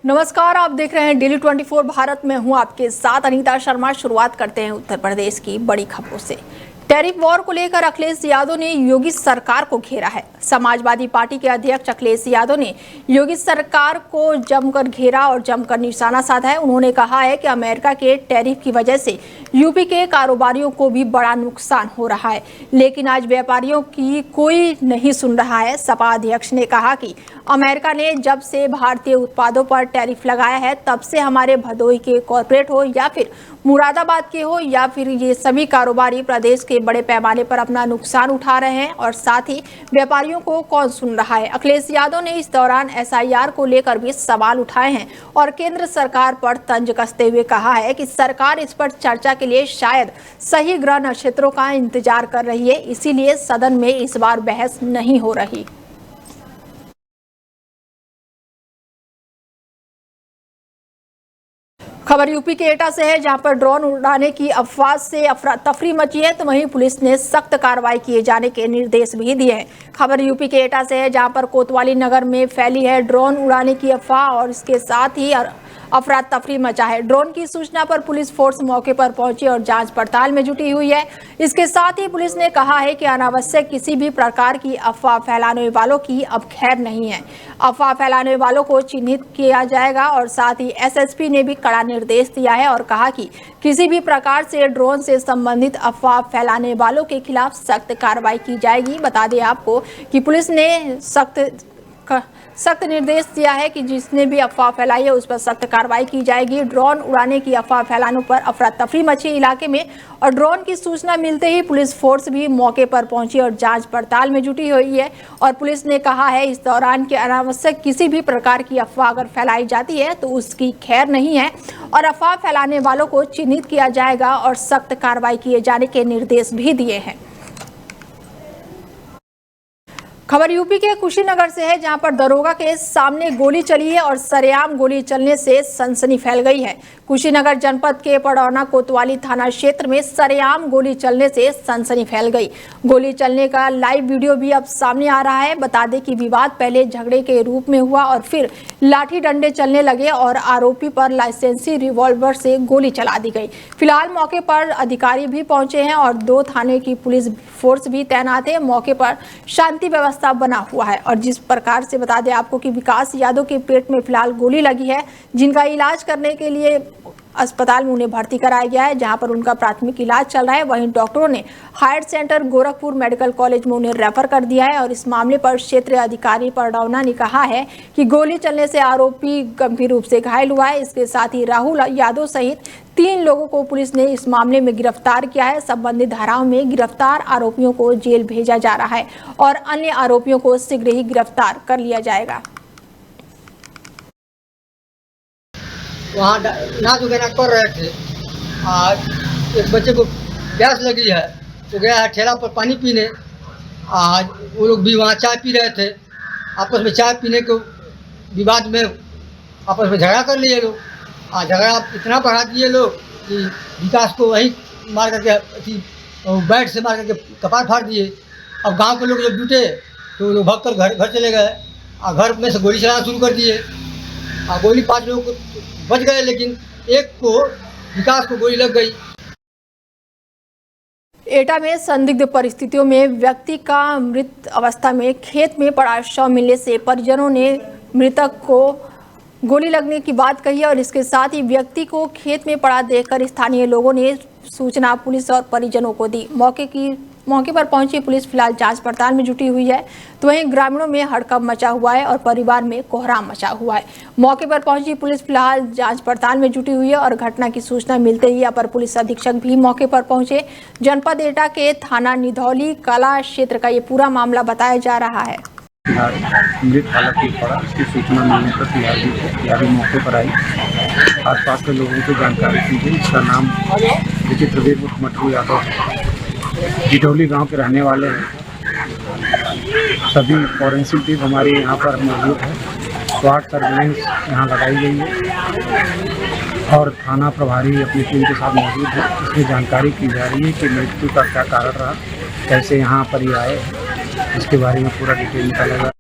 नमस्कार, आप देख रहे हैं डेली 24 भारत में हूं आपके साथ अनीता शर्मा। शुरुआत करते हैं उत्तर प्रदेश की बड़ी खबरों से। टैरिफ वॉर को लेकर अखिलेश यादव ने योगी सरकार को घेरा है। समाजवादी पार्टी के अध्यक्ष अखिलेश यादव ने योगी सरकार को जमकर घेरा और जमकर निशाना साधा है। उन्होंने कहा है कि अमेरिका के टैरिफ की वजह से यूपी के कारोबारियों को भी बड़ा नुकसान हो रहा है, लेकिन आज व्यापारियों की कोई नहीं सुन रहा है। सपा अध्यक्ष ने कहा कि अमेरिका ने जब से भारतीय उत्पादों पर टैरिफ लगाया है, तब से हमारे भदोही के कॉरपोरेट हो या फिर मुरादाबाद के हो या फिर ये सभी कारोबारी प्रदेश के बड़े पैमाने पर अपना नुकसान उठा रहे हैं और साथ ही व्यापारियों को कौन सुन रहा है। अखिलेश यादव ने इस दौरान एसआईआर को लेकर भी सवाल उठाए हैं और केंद्र सरकार पर तंज कसते हुए कहा है कि सरकार इस पर चर्चा के लिए शायद सही ग्रह नक्षत्रों का इंतजार कर रही है, इसीलिए सदन में इस बार बहस नहीं हो रही। खबर यूपी के एटा से है, जहां पर ड्रोन उड़ाने की अफवाह से अफरा तफरी मची है, तो वहीं पुलिस ने सख्त कार्रवाई किए जाने के निर्देश भी दिए हैं। खबर यूपी के एटा से है, जहां पर कोतवाली नगर में फैली है ड्रोन उड़ाने की अफवाह और इसके साथ ही अफरा तफरी मचा है। ड्रोन की सूचना पर पुलिस फोर्स मौके पर पहुंची और जांच पड़ताल में जुटी हुई है। इसके साथ ही पुलिस ने कहा है कि अनावश्यक किसी भी प्रकार की अफवाह फैलाने वालों की अब खैर नहीं है। अफवाह फैलाने वालों को चिन्हित किया जाएगा और साथ ही एसएसपी ने भी कड़ा निर्देश दिया है और कहा कि किसी भी प्रकार से ड्रोन से संबंधित अफवाह फैलाने वालों के खिलाफ सख्त कार्रवाई की जाएगी। बता दें आपको कि पुलिस ने सख्त निर्देश दिया है कि जिसने भी अफवाह फैलाई है उस पर सख्त कार्रवाई की जाएगी। ड्रोन उड़ाने की अफवाह फैलाने पर अफरा तफरी मची इलाके में और ड्रोन की सूचना मिलते ही पुलिस फोर्स भी मौके पर पहुंची और जांच पड़ताल में जुटी हुई है। और पुलिस ने कहा है इस दौरान के अनावश्यक किसी भी प्रकार की अफवाह अगर फैलाई जाती है तो उसकी खैर नहीं है और अफवाह फैलाने वालों को चिन्हित किया जाएगा और सख्त कार्रवाई किए जाने के निर्देश भी दिए हैं। खबर यूपी के कुशीनगर से है, जहां पर दरोगा के सामने गोली चली है और सरेआम गोली चलने से सनसनी फैल गई है। कुशीनगर जनपद के पड़ौना कोतवाली थाना क्षेत्र में सरेआम गोली चलने से सनसनी फैल गई। गोली चलने का लाइव वीडियो भी अब सामने आ रहा है। बता दें कि विवाद पहले झगड़े के रूप में हुआ और फिर लाठी डंडे चलने लगे और आरोपी पर लाइसेंसी रिवॉल्वर से गोली चला दी गई। फिलहाल मौके पर अधिकारी भी पहुंचे हैं और 2 थाने की पुलिस फोर्स भी तैनात है। मौके पर शांति व्यवस्था बना हुआ है और जिस प्रकार से बता दें आपको कि विकास यादव के पेट में फिलहाल गोली लगी है, जिनका इलाज करने के लिए अस्पताल में उन्हें भर्ती कराया गया है, जहां पर उनका प्राथमिक इलाज चल रहा है। वहीं डॉक्टरों ने higher centre Gorakhpur medical college में उन्हें रेफर कर दिया है और इस मामले पर क्षेत्रीय अधिकारी पड़ौना ने कहा है कि गोली चलने से आरोपी गंभीर रूप से घायल हुआ है। इसके साथ ही राहुल यादव सहित 3 लोगों को पुलिस ने इस मामले में गिरफ्तार किया है। संबंधित धाराओं में गिरफ्तार आरोपियों को जेल भेजा जा रहा है और अन्य आरोपियों को शीघ्र ही गिरफ्तार कर लिया जाएगा। वहाँ नाच वगैरह कर रहे थे। आज एक बच्चे को प्यास लगी है तो गया है ठेला पर पानी पीने। आज वो लोग भी वहाँ चाय पी रहे थे। आपस में चाय पीने के विवाद में आपस में झगड़ा कर लिए लोग। झगड़ा इतना बढ़ा दिए लोग कि विकास को वहीं मार करके बैट से मार करके कपार फाड़ दिए। अब गांव के लोग जब जुटे तो लोग भाग कर घर चले गए। घर में से गोली चलाना शुरू कर दिए। गोली 5 लोगों को बच गए, लेकिन एक को विकास को गोली लग गई। एटा में संदिग्ध परिस्थितियों में व्यक्ति का मृत अवस्था में खेत में पड़ा शव मिलने से परिजनों ने मृतक को गोली लगने की बात कही और इसके साथ ही व्यक्ति को खेत में पड़ा देखकर स्थानीय लोगों ने सूचना पुलिस और परिजनों को दी। मौके पर पहुंची पुलिस फिलहाल जांच पड़ताल में जुटी हुई है, तो वहीं ग्रामीणों में हड़कंप मचा हुआ है और परिवार में कोहराम मचा हुआ है। मौके पर पहुंची पुलिस फिलहाल जांच पड़ताल में जुटी हुई है और घटना की सूचना मिलते ही अपर पुलिस अधीक्षक भी मौके पर पहुंचे। जनपद एटा के थाना निधौली कला क्षेत्र का ये पूरा मामला बताया जा रहा है। मृत हालत में पड़ा, इसकी सूचना मिलने पर तिहारी मौके पर आई। आसपास के लोगों को जानकारी दी गई। इसका नाम विचित्रवीर मटरू यादव है। जिटौली गांव के रहने वाले हैं। सभी फॉरेंसिक टीम हमारे यहाँ पर मौजूद है। स्वाट सर्विलेंस यहाँ लगाई गई है और थाना प्रभारी अपनी टीम के साथ मौजूद है। इसमें जानकारी की जा रही है कि मृत्यु का क्या कारण रहा, कैसे यहाँ पर ये आए, इसके बारे में पूरा डिटेल निकाला जा।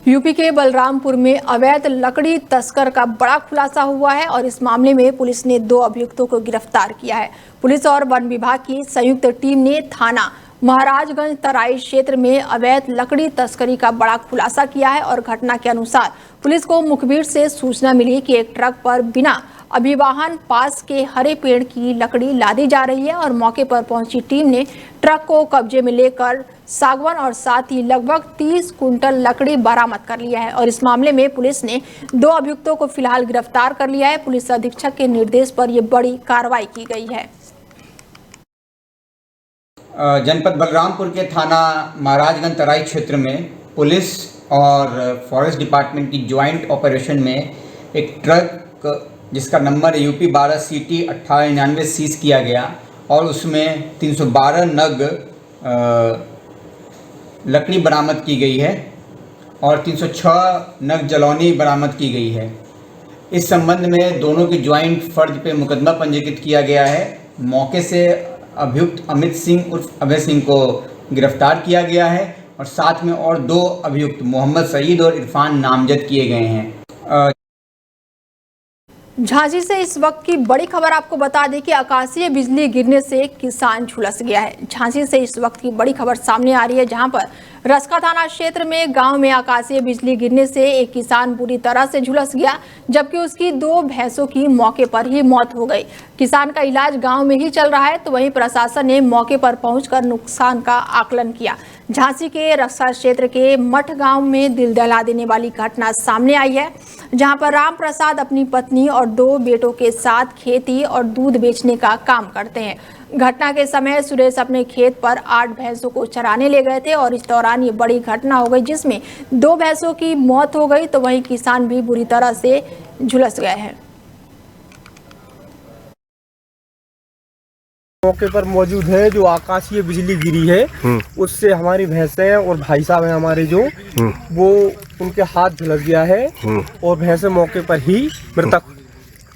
यूपी के बलरामपुर में अवैध लकड़ी तस्कर का बड़ा खुलासा हुआ है और इस मामले में पुलिस ने 2 अभियुक्तों को गिरफ्तार किया है। पुलिस और वन विभाग की संयुक्त टीम ने थाना महाराजगंज तराई क्षेत्र में अवैध लकड़ी तस्करी का बड़ा खुलासा किया है और घटना के अनुसार पुलिस को मुखबिर से सूचना मिली कि एक ट्रक पर बिना अभिवाहन पास के हरे पेड़ की लकड़ी लादी जा रही है और मौके पर पहुंची टीम ने ट्रक को कब्जे में लेकर सागवान और साथ ही लगभग 30 कुंटल लकड़ी बरामद कर लिया है और इस मामले में पुलिस ने 2 अभियुक्तों को फिलहाल गिरफ्तार कर लिया है। पुलिस अधीक्षक के निर्देश पर यह बड़ी कार्रवाई की गई है। जनपद बलरामपुर के थाना महाराजगंज तराई क्षेत्र में पुलिस और फॉरेस्ट डिपार्टमेंट की ज्वाइंट ऑपरेशन में एक ट्रक जिसका नंबर यूपी 12 CT 1899 सीज किया गया और उसमें 312 नग लकड़ी बरामद की गई है और 306 नग जलौनी बरामद की गई है। इस संबंध में दोनों की ज्वाइंट फर्ज पे मुकदमा पंजीकृत किया गया है। मौके से अभियुक्त अमित सिंह उर्फ अभय सिंह को गिरफ्तार किया गया है और साथ में और 2 अभियुक्त मोहम्मद सईद और इरफान नामजद किए गए हैं। झांसी से इस वक्त की बड़ी खबर आपको बता दें कि आकाशीय बिजली गिरने से किसान झुलस गया है। झांसी से इस वक्त की बड़ी खबर सामने आ रही है, जहां पर रसका थाना क्षेत्र में गांव में आकाशीय बिजली गिरने से एक किसान बुरी तरह से झुलस गया, जबकि उसकी 2 भैंसों की मौके पर ही मौत हो गई। किसान का इलाज गांव में ही चल रहा है, तो वहीं प्रशासन ने मौके पर पहुंचकर नुकसान का आकलन किया। झांसी के रक्षा क्षेत्र के मठ गांव में दिल दहला देने वाली घटना सामने आई है, जहां पर राम प्रसाद अपनी पत्नी और 2 बेटों के साथ खेती और दूध बेचने का काम करते हैं। घटना के समय सुरेश अपने खेत पर 8 भैंसों को चराने ले गए थे और इस दौरान ये बड़ी घटना हो गई, जिसमें 2 भैंसों की मौत हो गई, तो वहीं किसान भी बुरी तरह से झुलस गए हैं। मौके पर मौजूद है जो आकाशीय बिजली गिरी है, उससे हमारी भैंसें और भाई साहब हैं हमारे जो वो उनके हाथ झुलस गया है और भैंसें मौके पर ही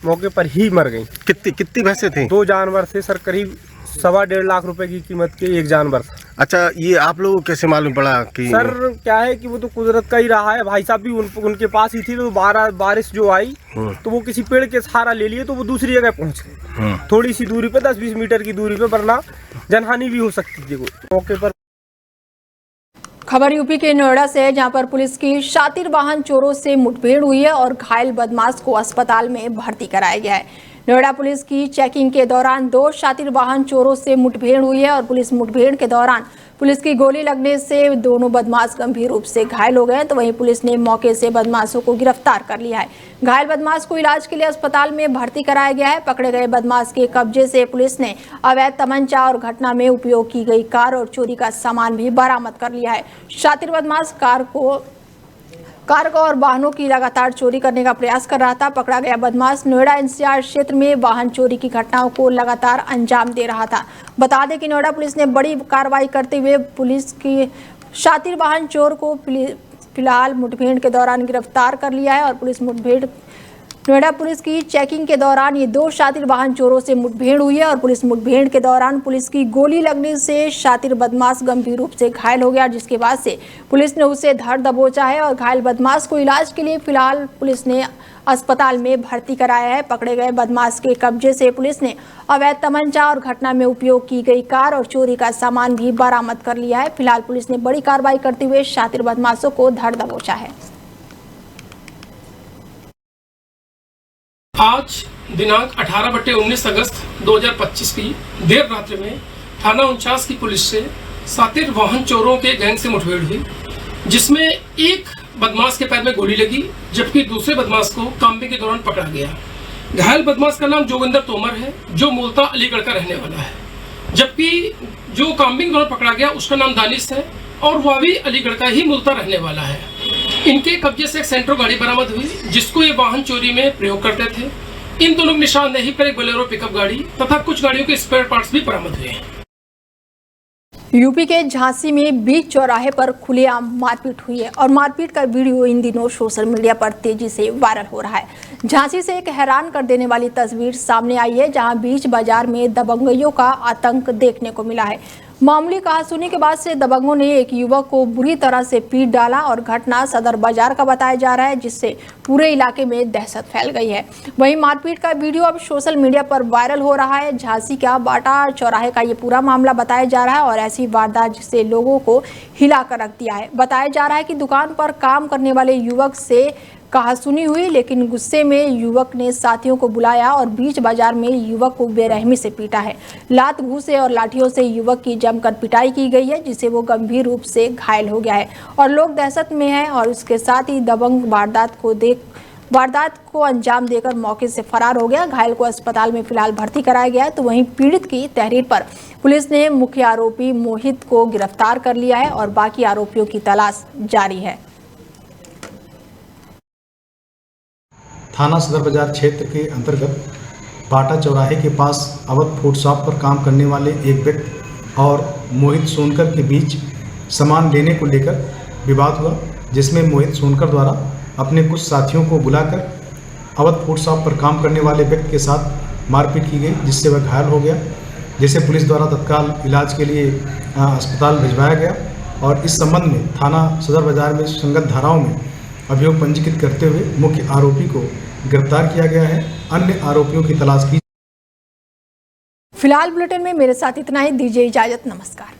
मौके पर ही मर गई। कितनी भैंसें थी? 2 जानवर थे सर, करीब 1.5 लाख रुपए की कीमत के एक जानवर। अच्छा, ये आप लोगों को कैसे मालूम पड़ा कि? सर क्या है कि वो तो कुदरत का ही रहा है, भाई साहब भी उनके पास ही थी, तो बारिश जो आई तो वो किसी पेड़ के सहारा ले लिए तो वो दूसरी जगह पहुंच गए, थोड़ी सी दूरी पे 10-20 मीटर की दूरी पे, वरना जनहानि भी हो सकती थी मौके पर। खबर यूपी के नोएडा से है, जहां पर पुलिस की शातिर वाहन चोरों से मुठभेड़ हुई है और घायल बदमाश को अस्पताल में भर्ती कराया गया है। नोएडा पुलिस की चेकिंग के दौरान 2 शातिर वाहन चोरों से मुठभेड़ हुई है और पुलिस मुठभेड़ के दौरान पुलिस की गोली लगने से दोनों बदमाश गंभीर रूप से घायल हो गए, तो वहीं पुलिस ने मौके से बदमाशों को गिरफ्तार कर लिया है। घायल बदमाश को इलाज के लिए अस्पताल में भर्ती कराया गया है। पकड़े गए बदमाश के कब्जे से पुलिस ने अवैध तमंचा और घटना में उपयोग की गई कार और चोरी का सामान भी बरामद कर लिया है। शातिर बदमाश कार को और वाहनों की लगातार चोरी करने का प्रयास कर रहा था। पकड़ा गया बदमाश नोएडा NCR क्षेत्र में वाहन चोरी की घटनाओं को लगातार अंजाम दे रहा था। बता दें कि नोएडा पुलिस ने बड़ी कार्रवाई करते हुए पुलिस की शातिर वाहन चोर को फिलहाल मुठभेड़ के दौरान गिरफ्तार कर लिया है और नोएडा पुलिस की चेकिंग के दौरान ये 2 शातिर वाहन चोरों से मुठभेड़ हुई है और पुलिस मुठभेड़ के दौरान पुलिस की गोली लगने से शातिर बदमाश गंभीर रूप से घायल हो गया, जिसके बाद से पुलिस ने उसे धर दबोचा है और घायल बदमाश को इलाज के लिए फिलहाल पुलिस ने अस्पताल में भर्ती कराया है। पकड़े गए बदमाश के कब्जे से पुलिस ने अवैध तमंचा और घटना में उपयोग की गई कार और चोरी का सामान भी बरामद कर लिया है। फिलहाल पुलिस ने बड़ी कार्रवाई करते हुए शातिर बदमाशों को धर दबोचा है। आज दिनांक 18/19 अगस्त 2025 की देर रात्रि में थाना 49 की पुलिस से शातिर वाहन चोरों के गैंग से मुठभेड़ हुई, जिसमें एक बदमाश के पैर में गोली लगी, जबकि दूसरे बदमाश को काम्बिंग के दौरान पकड़ा गया। घायल बदमाश का नाम जोगिंदर तोमर है, जो मूलतः अलीगढ़ का रहने वाला है, जबकि जो काम्बिंग दौरान पकड़ा गया उसका नाम दानिश है और वह भी अलीगढ़ का ही मूलतः रहने वाला है। इनके कब्जे से एक सेंट्रो गाड़ी बरामद हुई, जिसको ये वाहन चोरी में प्रयोग करते थे। इन दोनों की निशानदेही पर एक बोलेरो पिकअप गाड़ी तथा कुछ गाड़ियों के स्पेयर पार्ट्स भी बरामद हुए हैं। यूपी के झांसी में बीच चौराहे पर खुलेआम मारपीट हुई है और मारपीट का वीडियो इन दिनों सोशल मीडिया पर तेजी से वायरल हो रहा है। झांसी से एक हैरान कर देने वाली तस्वीर सामने आई है, जहां बीच बाजार में दबंगइयों का आतंक देखने को मिला है। मामूली कहासुनी के बाद से दबंगों ने एक युवक को बुरी तरह से पीट डाला और घटना सदर बाजार का बताया जा रहा है, जिससे पूरे इलाके में दहशत फैल गई है। वहीं मारपीट का वीडियो अब सोशल मीडिया पर वायरल हो रहा है। झांसी का बाटा चौराहे का ये पूरा मामला बताया जा रहा है और ऐसी वारदात जिससे लोगों को हिला कर रख दिया है। बताया जा रहा है कि दुकान पर काम करने वाले युवक से कहासुनी हुई, लेकिन गुस्से में युवक ने साथियों को बुलाया और बीच बाजार में युवक को बेरहमी से पीटा है। लात घूंसे और लाठियों से युवक की जमकर पिटाई की गई है, जिससे वो गंभीर रूप से घायल हो गया है और लोग दहशत में हैं। और उसके साथ ही दबंग वारदात को अंजाम देकर मौके से फरार हो गया। घायल को अस्पताल में फिलहाल भर्ती कराया गया है। तो वहीं पीड़ित की तहरीर पर पुलिस ने मुख्य आरोपी मोहित को गिरफ्तार कर लिया है और बाकी आरोपियों की तलाश जारी है। थाना सदर बाजार क्षेत्र के अंतर्गत बाटा चौराहे के पास अवध फूड शॉप पर काम करने वाले एक व्यक्ति और मोहित सोनकर के बीच सामान लेने को लेकर विवाद हुआ, जिसमें मोहित सोनकर द्वारा अपने कुछ साथियों को बुलाकर अवध फूड शॉप पर काम करने वाले व्यक्ति के साथ मारपीट की गई, जिससे वह घायल हो गया, जिसे पुलिस द्वारा तत्काल इलाज के लिए अस्पताल भिजवाया गया। और इस संबंध में थाना सदर बाजार में संगत धाराओं में अभियोग पंजीकृत करते हुए मुख्य आरोपी को गिरफ्तार किया गया है। अन्य आरोपियों की तलाश की। फिलहाल बुलेटिन में मेरे साथ इतना ही। दीजिए इजाजत। नमस्कार।